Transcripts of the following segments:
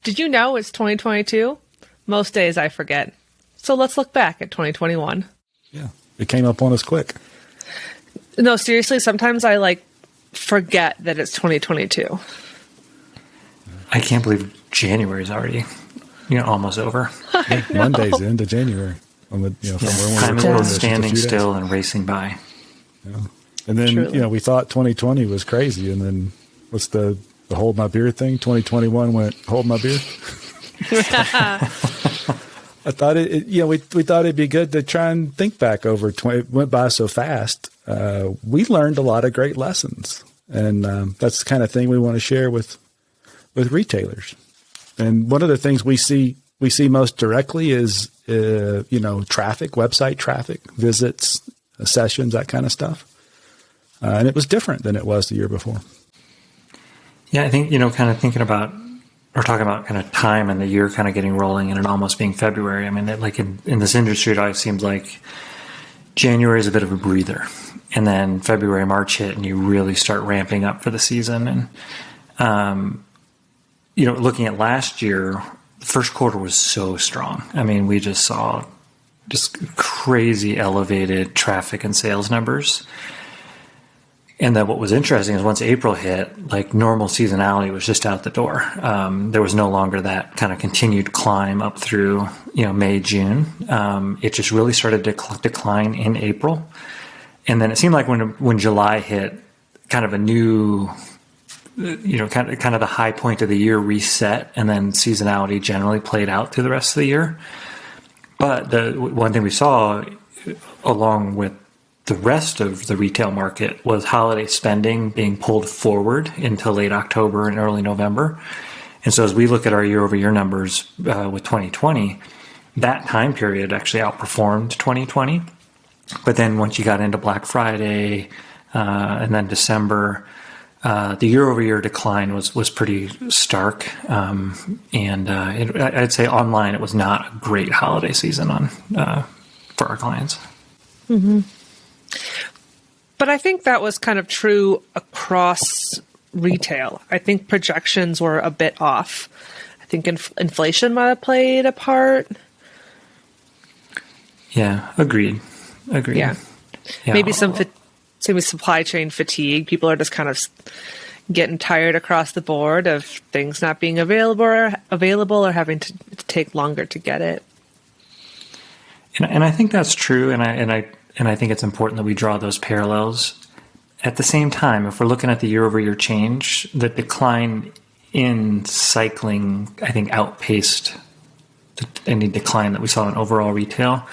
Did you know it's 2022? Most days I forget. So let's look back at 2021. Yeah, it came up on us quick. No, seriously, sometimes I forget that it's 2022. I can't believe January is already, almost over. Yeah, Monday's the end of January. From where time is both standing still and racing by. Yeah. And then, truly, we thought 2020 was crazy. And then what's the hold my beer thing? 2021 went, hold my beer. I thought we thought it'd be good to try and think back over 20. It went by so fast. We learned a lot of great lessons. And that's the kind of thing we want to share with retailers. And one of the things we see most directly is, traffic, website traffic, visits, sessions, that kind of stuff. And it was different than it was the year before. Yeah, I think, kind of thinking about, or talking about kind of time and the year kind of getting rolling and it almost being February. I mean, in this industry, it always seems like January is a bit of a breather. And then February, March hit and you really start ramping up for the season. And, looking at last year, the first quarter was so strong. I mean, we just saw just crazy elevated traffic and sales numbers. And then what was interesting is once April hit, normal seasonality was just out the door. There was no longer that kind of continued climb up through, May, June. It just really started to decline in April. And then it seemed like when July hit, kind of a new, kind of the high point of the year reset, and then seasonality generally played out through the rest of the year. But the one thing we saw, along with the rest of the retail market, was holiday spending being pulled forward into late October and early November. And so as we look at our year-over-year numbers with 2020, that time period actually outperformed 2020. But then once you got into Black Friday and then December, the year-over-year decline was pretty stark. I'd say online it was not a great holiday season for our clients. Mm-hmm. But I think that was kind of true across retail. I think projections were a bit off. I think inflation might have played a part. Yeah, agreed. Yeah. Maybe some supply chain fatigue. People are just kind of getting tired across the board of things not being available or having to take longer to get it. And I think that's true. And I think it's important that we draw those parallels. At the same time, if we're looking at the year-over-year change, the decline in cycling, I think, outpaced any decline that we saw in overall retail,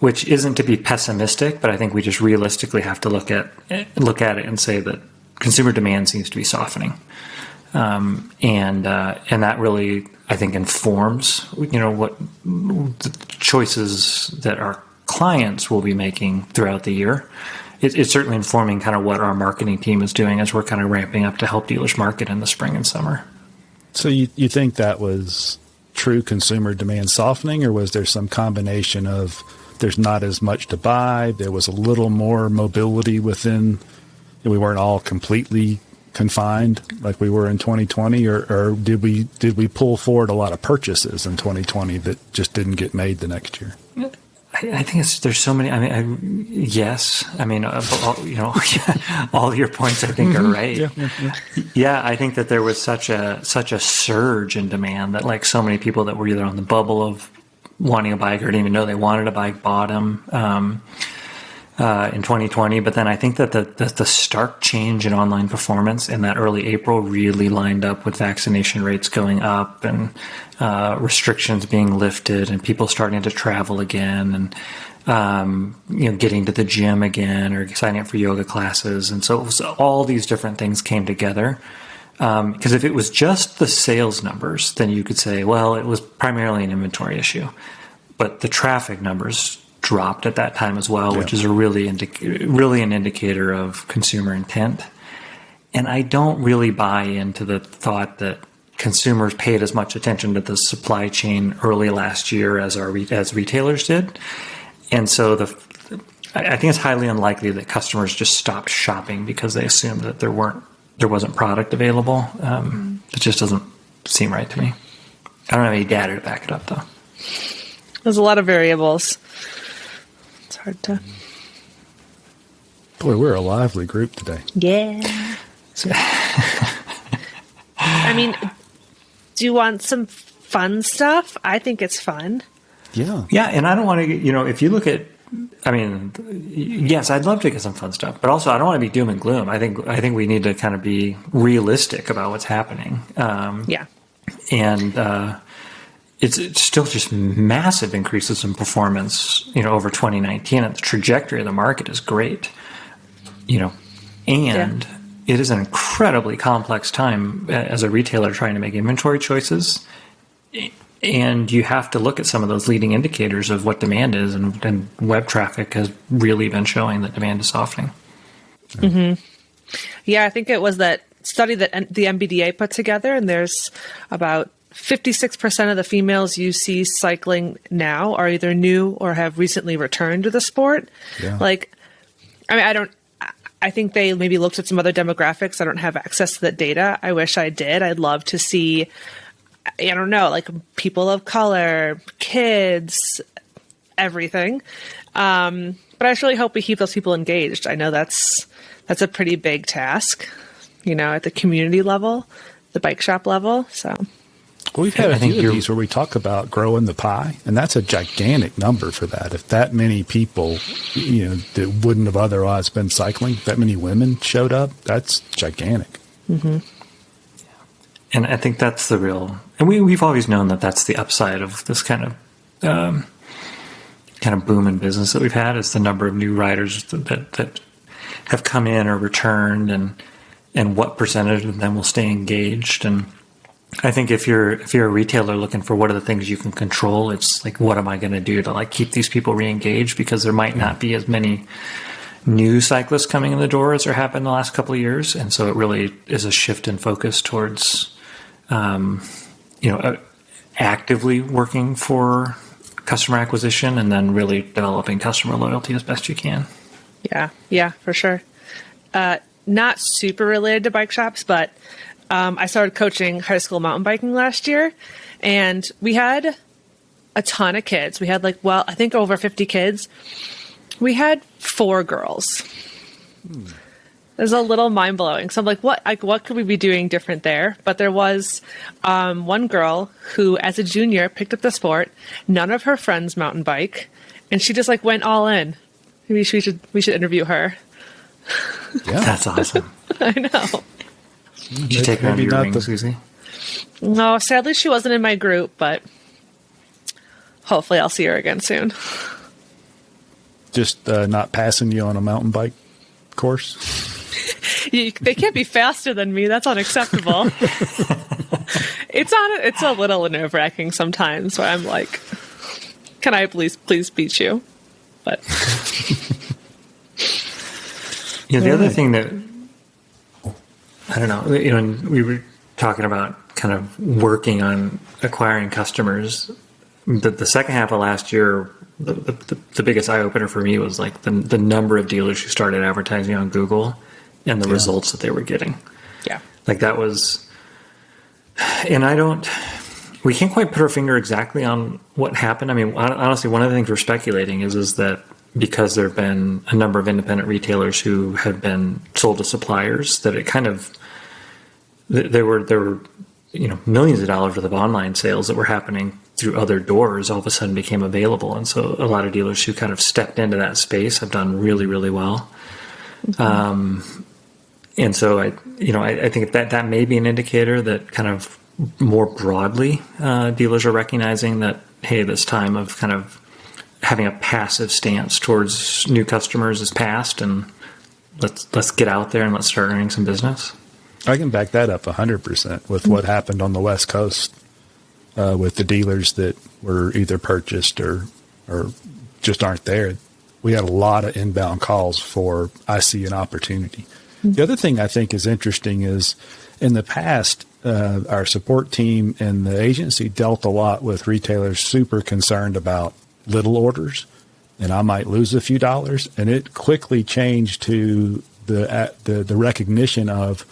which isn't to be pessimistic, but I think we just realistically have to look at it and say that consumer demand seems to be softening. And that really, I think, informs, what the choices that our clients will be making throughout the year. It's certainly informing kind of what our marketing team is doing as we're kind of ramping up to help dealers market in the spring and summer. So you think that was true consumer demand softening, or was there some combination of there's not as much to buy, there was a little more mobility within, and we weren't all completely confined like we were in 2020, or did we pull forward a lot of purchases in 2020 that just didn't get made the next year? I think there's so many. Yes. All your points I think are right. Yeah. I think that there was such a surge in demand that so many people that were either on the bubble of wanting a bike or didn't even know they wanted a bike bought them in 2020. But then I think that the stark change in online performance in that early April really lined up with vaccination rates going up and restrictions being lifted and people starting to travel again and getting to the gym again or signing up for yoga classes. And so all these different things came together. Because if it was just the sales numbers, then you could say, well, it was primarily an inventory issue. But the traffic numbers dropped at that time as well, which is a really an indicator of consumer intent. And I don't really buy into the thought that consumers paid as much attention to the supply chain early last year as retailers did. And so I think it's highly unlikely that customers just stopped shopping because they assumed that there wasn't product available. It just doesn't seem right to me. I don't have any data to back it up, though. There's a lot of variables. It's hard to. Boy, we're a lively group today. Yeah. I mean, do you want some fun stuff? I think it's fun. Yeah. Yeah, and I don't want to get, if you look at, I mean, yes, I'd love to get some fun stuff, but also I don't want to be doom and gloom. I think we need to kind of be realistic about what's happening. Yeah. And it's still just massive increases in performance, over 2019, and the trajectory of the market is great, and it is an incredibly complex time as a retailer trying to make inventory choices. And you have to look at some of those leading indicators of what demand is, and web traffic has really been showing that demand is softening. Mm-hmm. Yeah, I think it was that study that the MBDA put together, and there's about 56% of the females you see cycling now are either new or have recently returned to the sport. Yeah. I think they maybe looked at some other demographics. I don't have access to that data. I wish I did. I'd love to see, I don't know, like people of color, kids, everything. But I just really hope we keep those people engaged. I know that's a pretty big task, at the community level, the bike shop level. So. Well, we've had a few of these where we talk about growing the pie, and that's a gigantic number for that. If that many people, that wouldn't have otherwise been cycling, that many women showed up, that's gigantic. Mm-hmm. And I think that's the real, and we've always known that that's the upside of this kind of boom in business that we've had, is the number of new riders that have come in or returned, and what percentage of them will stay engaged. And I think if you're a retailer looking for what are the things you can control, it's like, what am I going to do to keep these people re-engaged? Because there might not be as many new cyclists coming in the door as there have been the last couple of years. And so it really is a shift in focus towards, actively working for customer acquisition, and then really developing customer loyalty as best you can. Yeah, for sure. Not super related to bike shops, but I started coaching high school mountain biking last year, and we had a ton of kids. We had I think over 50 kids. We had 4 girls. It was a little mind blowing. So I'm like, what could we be doing different there? But there was one girl who, as a junior, picked up the sport. None of her friends mountain bike, and she just went all in. Maybe we should interview her. Yeah, that's awesome. I know. Did you take her under your wings, Suzie? No, sadly she wasn't in my group, but hopefully I'll see her again soon. Just not passing you on a mountain bike course? They can't be faster than me. That's unacceptable. It's a little nerve-wracking sometimes where I'm like, can I please beat you? But the other thing that, I don't know, we were talking about kind of working on acquiring customers. The second half of last year, the biggest eye opener for me was the number of dealers who started advertising on Google and the results that they were getting. Yeah. That was, and we can't quite put our finger exactly on what happened. I mean, honestly, one of the things we're speculating is that because there have been a number of independent retailers who have been sold to suppliers, that it kind of, there were millions of dollars worth of online sales that were happening through other doors all of a sudden became available. And so a lot of dealers who kind of stepped into that space have done really, really well. Mm-hmm. And so I think that may be an indicator that kind of more broadly, dealers are recognizing that, hey, this time of kind of having a passive stance towards new customers is past, and let's get out there and let's start earning some business. I can back that up 100% with what happened on the West Coast with the dealers that were either purchased or just aren't there. We had a lot of inbound calls for, I see an opportunity. Mm-hmm. The other thing I think is interesting is in the past, our support team and the agency dealt a lot with retailers super concerned about little orders, and I might lose a few dollars. And it quickly changed to the recognition of,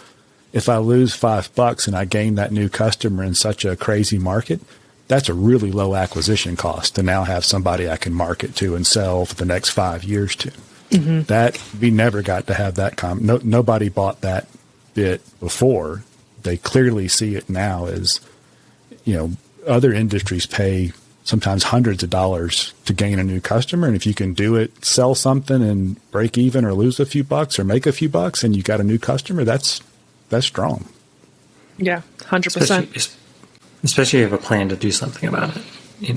if I lose $5 and I gain that new customer in such a crazy market, that's a really low acquisition cost to now have somebody I can market to and sell for the next 5 years to. Mm-hmm. That we never got to have that. Nobody bought that bit before. They clearly see it now as, other industries pay sometimes hundreds of dollars to gain a new customer. And if you can do it, sell something and break even or lose a few bucks or make a few bucks and you got a new customer, that's strong. Yeah, 100%. Especially if you have a plan to do something about it.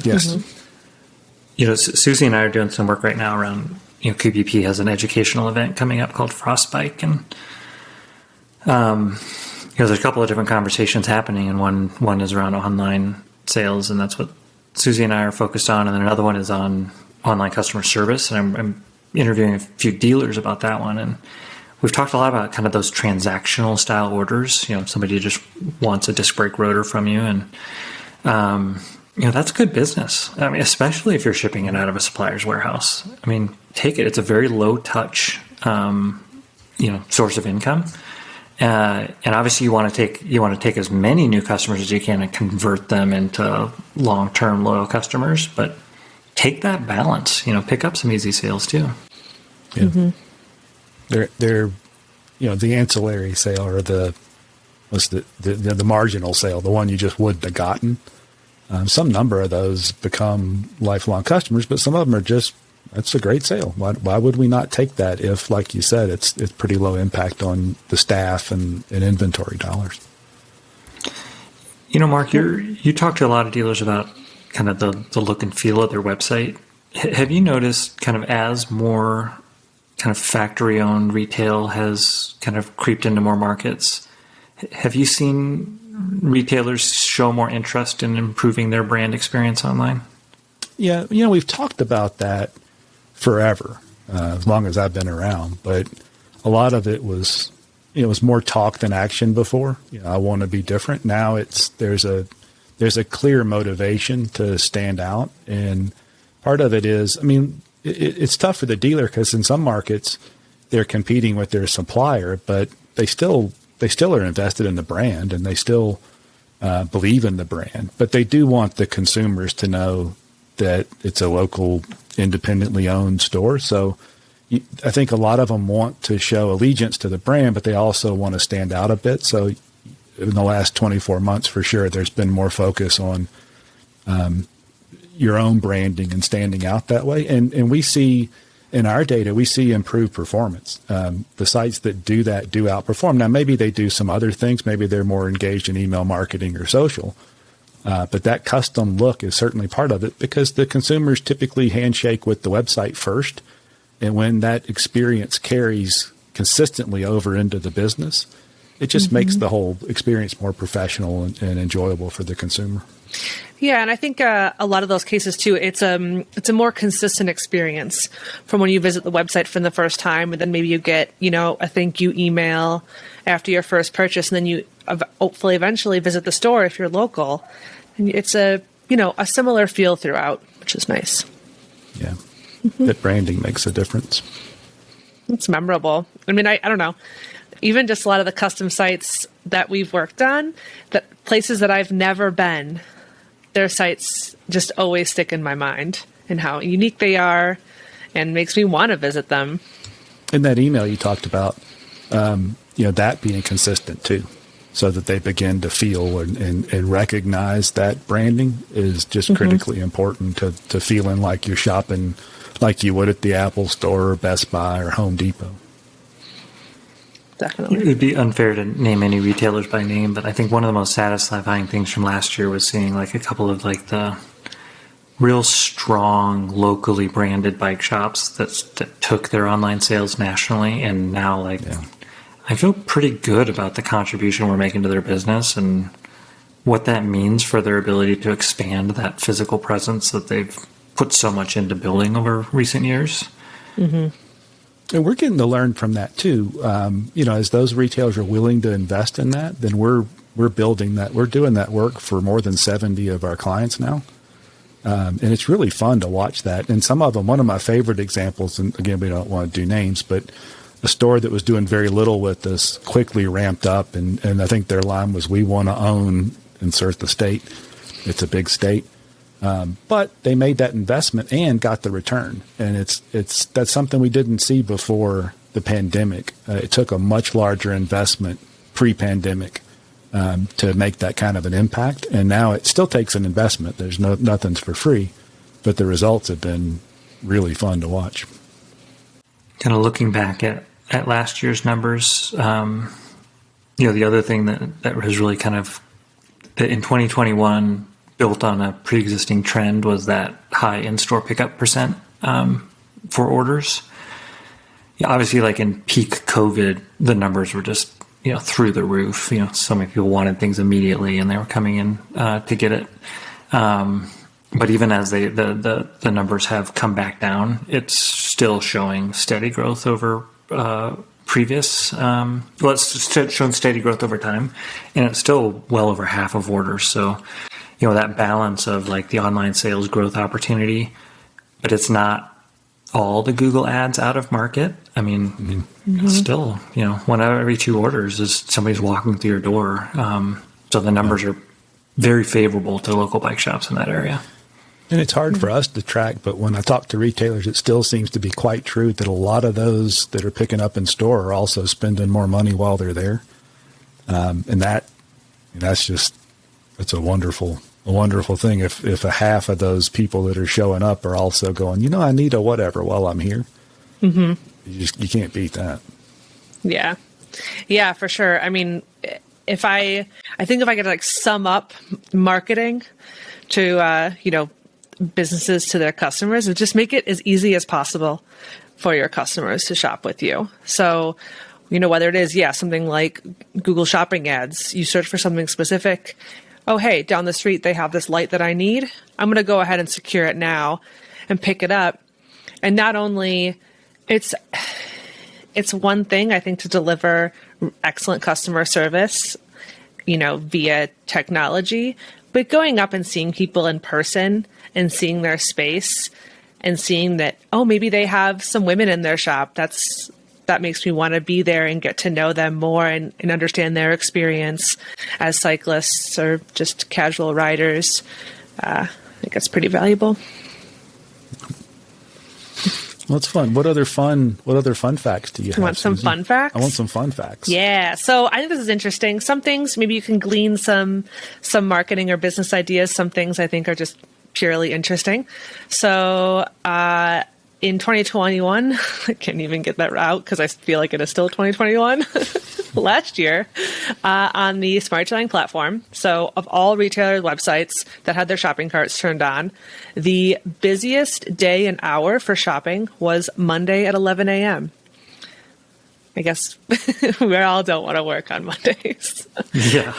Yes. Mm-hmm. Suzie and I are doing some work right now around, QPP has an educational event coming up called Frostbite. And, there's a couple of different conversations happening, and one is around online sales, and that's what Suzie and I are focused on. And then another one is on online customer service. And I'm interviewing a few dealers about that one. And we've talked a lot about kind of those transactional style orders. Somebody just wants a disc brake rotor from you. And, that's good business. I mean, especially if you're shipping it out of a supplier's warehouse. I mean, take it. It's a very low touch, source of income. And obviously you want to take as many new customers as you can and convert them into long-term loyal customers, but take that balance, pick up some easy sales too. Yeah. Mm-hmm. They're, the ancillary sale or the marginal sale, the one you just wouldn't have gotten. Some number of those become lifelong customers, but some of them are that's a great sale. Why would we not take that if, like you said, it's pretty low impact on the staff and inventory dollars? Mark, you talk to a lot of dealers about kind of the look and feel of their website. Have you noticed kind of as more kind of factory-owned retail has kind of creeped into more markets, have you seen retailers show more interest in improving their brand experience online? Yeah, we've talked about that forever, as long as I've been around. But a lot of it was, it was more talk than action before. I want to be different. Now there's a clear motivation to stand out, and part of it is, it's tough for the dealer because in some markets they're competing with their supplier, but they still are invested in the brand and they still believe in the brand. But they do want the consumers to know that it's a local, independently owned store. So I think a lot of them want to show allegiance to the brand, but they also want to stand out a bit. So in the last 24 months, for sure, there's been more focus on your own branding and standing out that way. And we see in our data, we see improved performance. The sites that do that do outperform. Now, maybe they do some other things. Maybe they're more engaged in email marketing or social. But that custom look is certainly part of it because the consumers typically handshake with the website first. And when that experience carries consistently over into the business, it just makes the whole experience more professional and enjoyable for the consumer. Yeah, and I think a lot of those cases too, it's a more consistent experience from when you visit the website for the first time, and then maybe you get a thank you email after your first purchase, and then you hopefully eventually visit the store if you're local, and it's a similar feel throughout, which is nice. Yeah, that branding makes a difference. It's memorable. I don't know. Even just a lot of the custom sites that we've worked on, that places that I've never been, their sites just always stick in my mind and how unique they are and makes me want to visit them. In that email you talked about, that being consistent too, so that they begin to feel and recognize that branding is just critically important to feeling like you're shopping like you would at the Apple Store or Best Buy or Home Depot. Definitely. It would be unfair to name any retailers by name, but I think one of the most satisfying things from last year was seeing like a couple of like the real strong locally branded bike shops that took their online sales nationally, and now I feel pretty good about the contribution we're making to their business and what that means for their ability to expand that physical presence that they've put so much into building over recent years. Mm-hmm. And we're getting to learn from that too. As those retailers are willing to invest in that, then we're building that. We're doing that work for more than 70 of our clients now. And it's really fun to watch that. And some of them, one of my favorite examples, and again, we don't want to do names, but a store that was doing very little with us quickly ramped up. And I think their line was, we want to own, insert the state. It's a big state. But they made that investment and got the return. And that's something we didn't see before the pandemic. It took a much larger investment pre-pandemic to make that kind of an impact. And now it still takes an investment. There's nothing's for free, but the results have been really fun to watch. Kind of looking back at last year's numbers, the other thing that was really kind of in 2021 built on a pre-existing trend was that high in-store pickup percent for orders. Yeah, obviously, like in peak COVID, the numbers were just through the roof. So many people wanted things immediately, and they were coming in to get it. But even as the numbers have come back down, it's still showing steady growth over previous. It's shown steady growth over time, and it's still well over half of orders. So, that balance of like the online sales growth opportunity, but it's not all the Google ads out of market. I mean, still, one out of every 2 orders is somebody's walking through your door. So the numbers are very favorable to local bike shops in that area. And it's hard for us to track, but when I talk to retailers, it still seems to be quite true that a lot of those that are picking up in store are also spending more money while they're there. And that's a wonderful thing. If a half of those people that are showing up are also going, I need a whatever while I'm here. Mm-hmm. You can't beat that. Yeah. Yeah, for sure. I mean, if I could like sum up marketing to, businesses to their customers, and just make it as easy as possible for your customers to shop with you. So, whether it is, something like Google Shopping ads, you search for something specific. Oh, hey, down the street, they have this light that I need. I'm going to go ahead and secure it now and pick it up. And not only it's one thing, I think, to deliver excellent customer service, via technology, but going up and seeing people in person and seeing their space and seeing that, maybe they have some women in their shop. That makes me want to be there and get to know them more and understand their experience as cyclists or just casual riders. I think it's pretty valuable. Well, it's fun. What other fun facts do you have? You want some Suzie? fun facts? I want some fun facts. Yeah. So I think this is interesting. Some things, maybe you can glean some marketing or business ideas. Some things I think are just purely interesting. So in 2021, I can't even get that out because I feel like it is still 2021. Last year, on the SmartEtailing's platform, so of all retailer websites that had their shopping carts turned on, the busiest day and hour for shopping was Monday at 11 a.m. I guess we all don't want to work on Mondays. Yeah.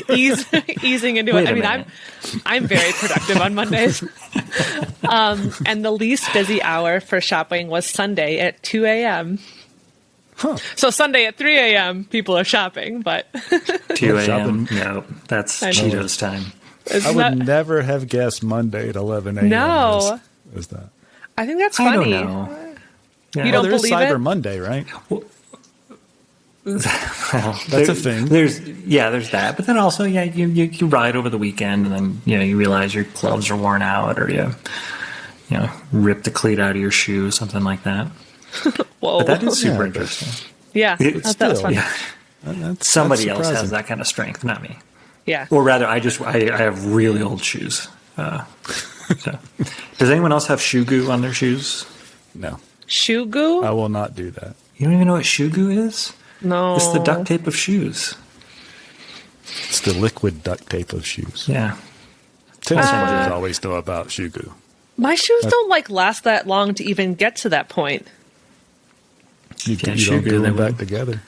Easing into it. I mean, I'm very productive on Mondays. And the least busy hour for shopping was Sunday at 2 a.m. Huh. So Sunday at 3 a.m. people are shopping, but 2 a.m. No, that's Cheetos time. I would never have guessed Monday at 11 a.m. No. Was that? I think that's funny. I don't know. Yeah. You don't there's believe Cyber it? Monday, right? Well, That's a thing. There's that, but then also, you ride over the weekend, and then you realize your gloves are worn out, or you rip the cleat out of your shoe, something like that. Whoa. But that is super interesting. Yeah, It's that was fun. Yeah. Somebody else has that kind of strength, not me. Yeah. Or rather, I have really old shoes. So. Does anyone else have shoe goo on their shoes? No. Shoe goo? I will not do that. You don't even know what shoe goo is? No. It's the duct tape of shoes. It's the liquid duct tape of shoes. Yeah. Tennis players always know about shoe goo. My shoes don't last that long to even get to that point. You don't glue them back together.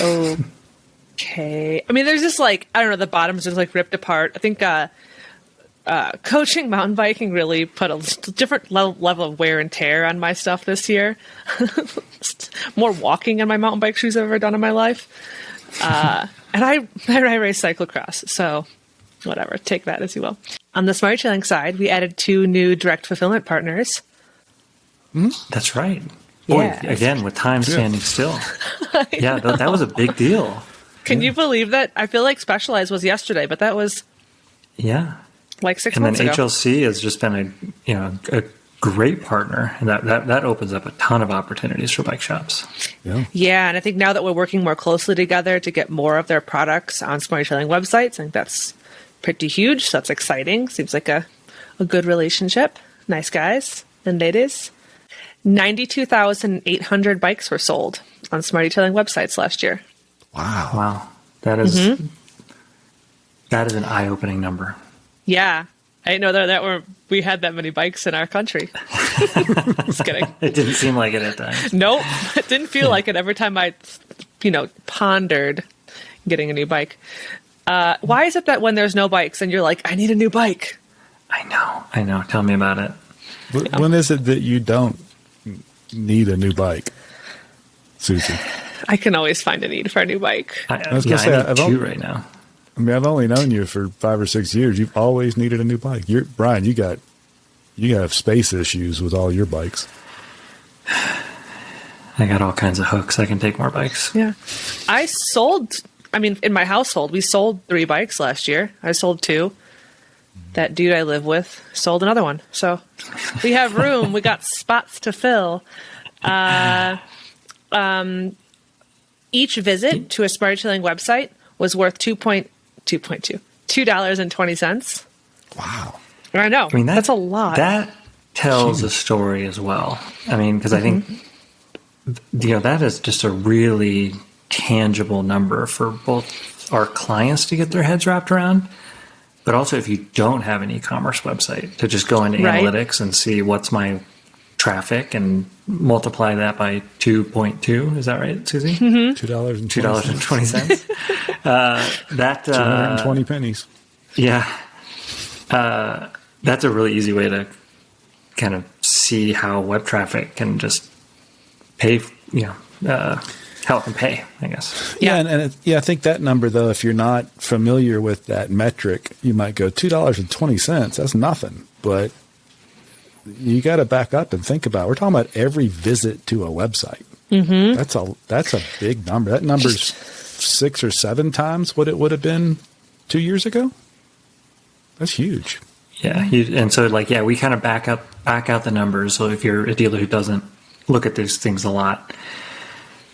Okay. I mean, there's just I don't know, the bottom's just ripped apart. I think coaching mountain biking really put a different level of wear and tear on my stuff this year. More walking in my mountain bike shoes I've ever done in my life. And I race cyclocross, so whatever, take that as you will. On the SmartEtailing's side, we added 2 new direct fulfillment partners. That's right. Boy, Yeah. again, with time standing still. Yeah, that was a big deal. Can you believe that? I feel like Specialized was yesterday, but that was Yeah. like 6 And then months ago. HLC has just been a great partner, and that opens up a ton of opportunities for bike shops. Yeah, and I think now that we're working more closely together to get more of their products on SmartEtailing websites, I think that's pretty huge. So that's exciting. Seems like a good relationship. Nice guys and ladies. 92,800 bikes were sold on SmartEtailing websites last year. Wow. That is that is an eye-opening number. Yeah. I didn't know that we had that many bikes in our country. Just kidding. It didn't seem like it at times. Nope. It didn't feel like it every time I, pondered getting a new bike. Why is it that when there's no bikes and you're like, I need a new bike? I know. Tell me about it. When is it that you don't need a new bike, Susie? I can always find a need for a new bike. I was gonna say, need two right now. I mean, I've only known you for 5 or 6 years. You've always needed a new bike. Brian, you have space issues with all your bikes. I got all kinds of hooks. I can take more bikes. Yeah. In my household, we sold 3 bikes last year. I sold 2. That dude I live with sold another one. So we have room. We got spots to fill. Each visit to a SmartEtailing website was worth $2.20. Wow. I know. That's a lot. That tells a story as well. I mean, because I think, that is just a really tangible number for both our clients to get their heads wrapped around, but also if you don't have an e-commerce website, to just go into analytics and see what's my traffic and multiply that by 2.2. Is that right, Susie? $2.20. That 220 pennies. Yeah. That's a really easy way to kind of see how web traffic can just pay, how it can pay, I guess. Yeah. I think that number, though, if you're not familiar with that metric, you might go $2.20. That's nothing. But you got to back up and think about it. We're talking about every visit to a website. That's a big number. That number's 6 or 7 times what it would have been 2 years ago. That's huge. Yeah. And so we kind of back out the numbers. So if you're a dealer who doesn't look at these things a lot,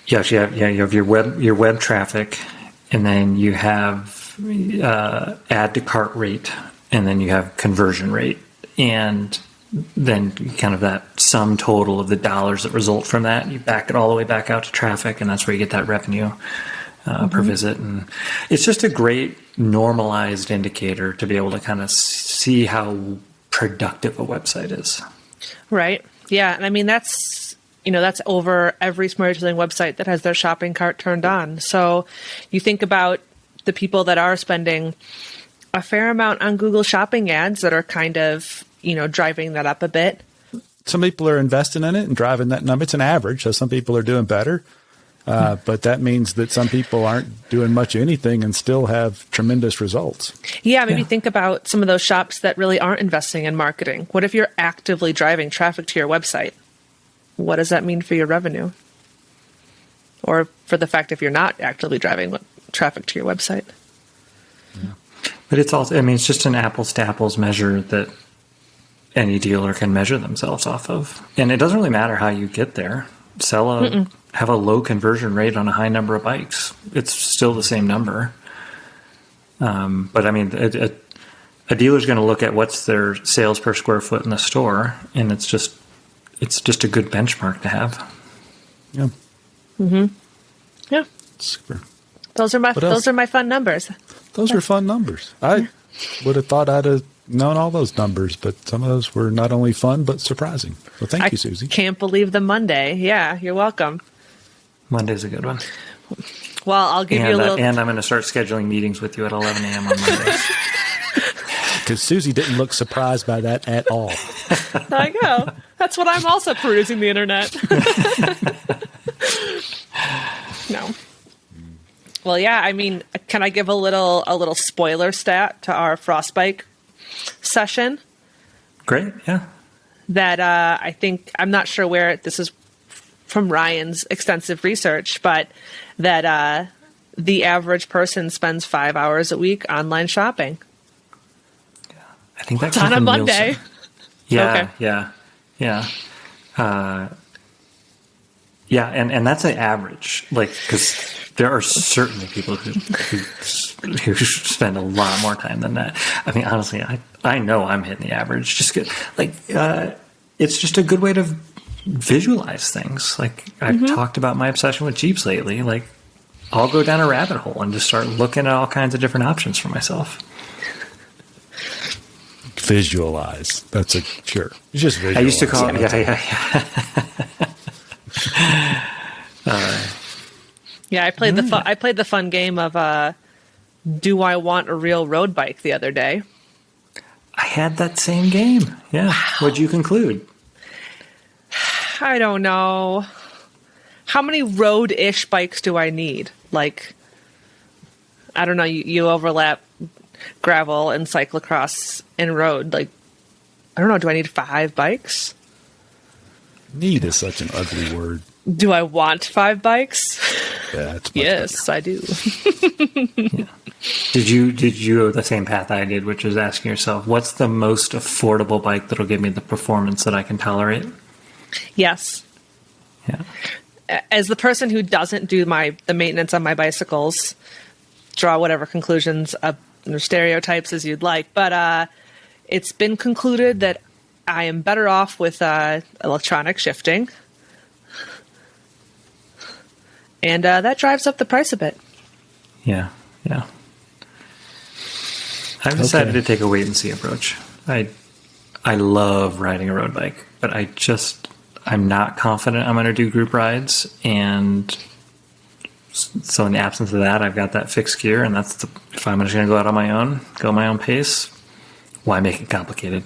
you have your web traffic, and then you have add to cart rate, and then you have conversion rate, and then kind of that sum total of the dollars that result from that. You back it all the way back out to traffic, and that's where you get that revenue per visit. And it's just a great normalized indicator to be able to kind of see how productive a website is. Right. Yeah. And I mean, that's over every SmartEtailing website that has their shopping cart turned on. So you think about the people that are spending a fair amount on Google Shopping ads that are kind of, driving that up a bit. Some people are investing in it and driving that number. It's an average, so some people are doing better. But that means that some people aren't doing much of anything and still have tremendous results. Yeah, maybe think about some of those shops that really aren't investing in marketing. What if you're actively driving traffic to your website? What does that mean for your revenue? Or for the fact if you're not actively driving traffic to your website? Yeah. But it's also, it's just an apples to apples measure that any dealer can measure themselves off of. And it doesn't really matter how you get there. Have a low conversion rate on a high number of bikes. It's still the same number. But a dealer's going to look at what's their sales per square foot in the store, and it's just a good benchmark to have. Yeah. Yeah. Super. Those are my fun numbers. Those are fun numbers. I would have thought I'd have known all those numbers, but some of those were not only fun but surprising. Well, thank you, Susie. Can't believe the Monday. Yeah, you're welcome. Monday's a good one. Well, I'll give you a little... And I'm going to start scheduling meetings with you at 11 a.m. on Mondays. Because Susie didn't look surprised by that at all. I know. That's what I'm also perusing the internet. No. Well, yeah, can I give a little spoiler stat to our Frostbike session? Great, yeah. That I'm not sure where this is from Ryan's extensive research, but that the average person spends 5 hours a week online shopping. I think that's on a Monday. Yeah, Okay. yeah. Yeah, and that's an average, like, because there are certainly people who spend a lot more time than that. I mean, honestly, I know I'm hitting the average. Just it's just a good way to visualize things. Like, I've talked about my obsession with Jeeps lately. Like, I'll go down a rabbit hole and just start looking at all kinds of different options for myself. Visualize. That's sure. It's just visualize. I used to call it, yeah. Yeah, I played the fun game of do I want a real road bike the other day. I had that same game. Yeah. Wow. What'd you conclude? I don't know. How many road-ish bikes do I need? Like, I don't know. You overlap gravel and cyclocross and road. Like, I don't know. Do I need 5 bikes? Need is such an ugly word. Do I want 5 bikes? Yeah, it's yes, better. I do. Yeah. Did you go the same path I did, which is asking yourself, what's the most affordable bike that'll give me the performance that I can tolerate? Yes. Yeah. As the person who doesn't do the maintenance on my bicycles, draw whatever conclusions or stereotypes as you'd like, but it's been concluded that I am better off with electronic shifting, and that drives up the price a bit. Yeah. I've decided to take a wait and see approach. I love riding a road bike, but I'm not confident I'm going to do group rides, and so in the absence of that, I've got that fixed gear, and if I'm just going to go out on my own, go my own pace, why make it complicated?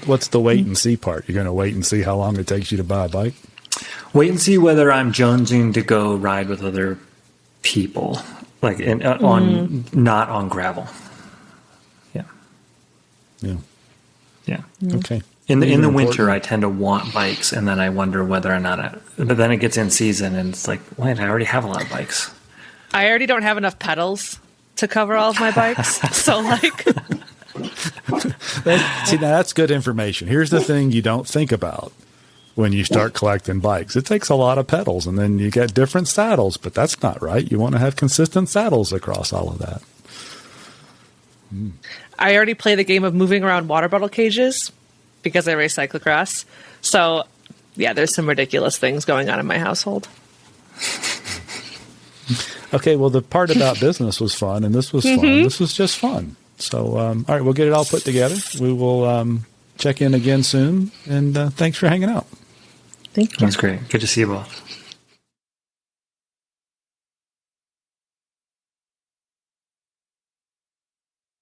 What's the wait and see part? You're going to wait and see how long it takes you to buy a bike? Wait and see whether I'm jonesing to go ride with other people, like not on gravel. Yeah. Okay. In the winter, I tend to want bikes, and then I wonder whether or not but then it gets in season, and it's like, wait, I already have a lot of bikes. I already don't have enough pedals to cover all of my bikes, so like. See, now that's good information. Here's the thing you don't think about when you start collecting bikes. It takes a lot of pedals, and then you get different saddles, but that's not right. You want to have consistent saddles across all of that. I already play the game of moving around water bottle cages because I race cyclocross. So, yeah, there's some ridiculous things going on in my household. Okay, well, the part about business was fun, and this was fun. This was just fun. So, all right, we'll get it all put together. We will check in again soon, and thanks for hanging out. Thank you. That's great. Good to see you both.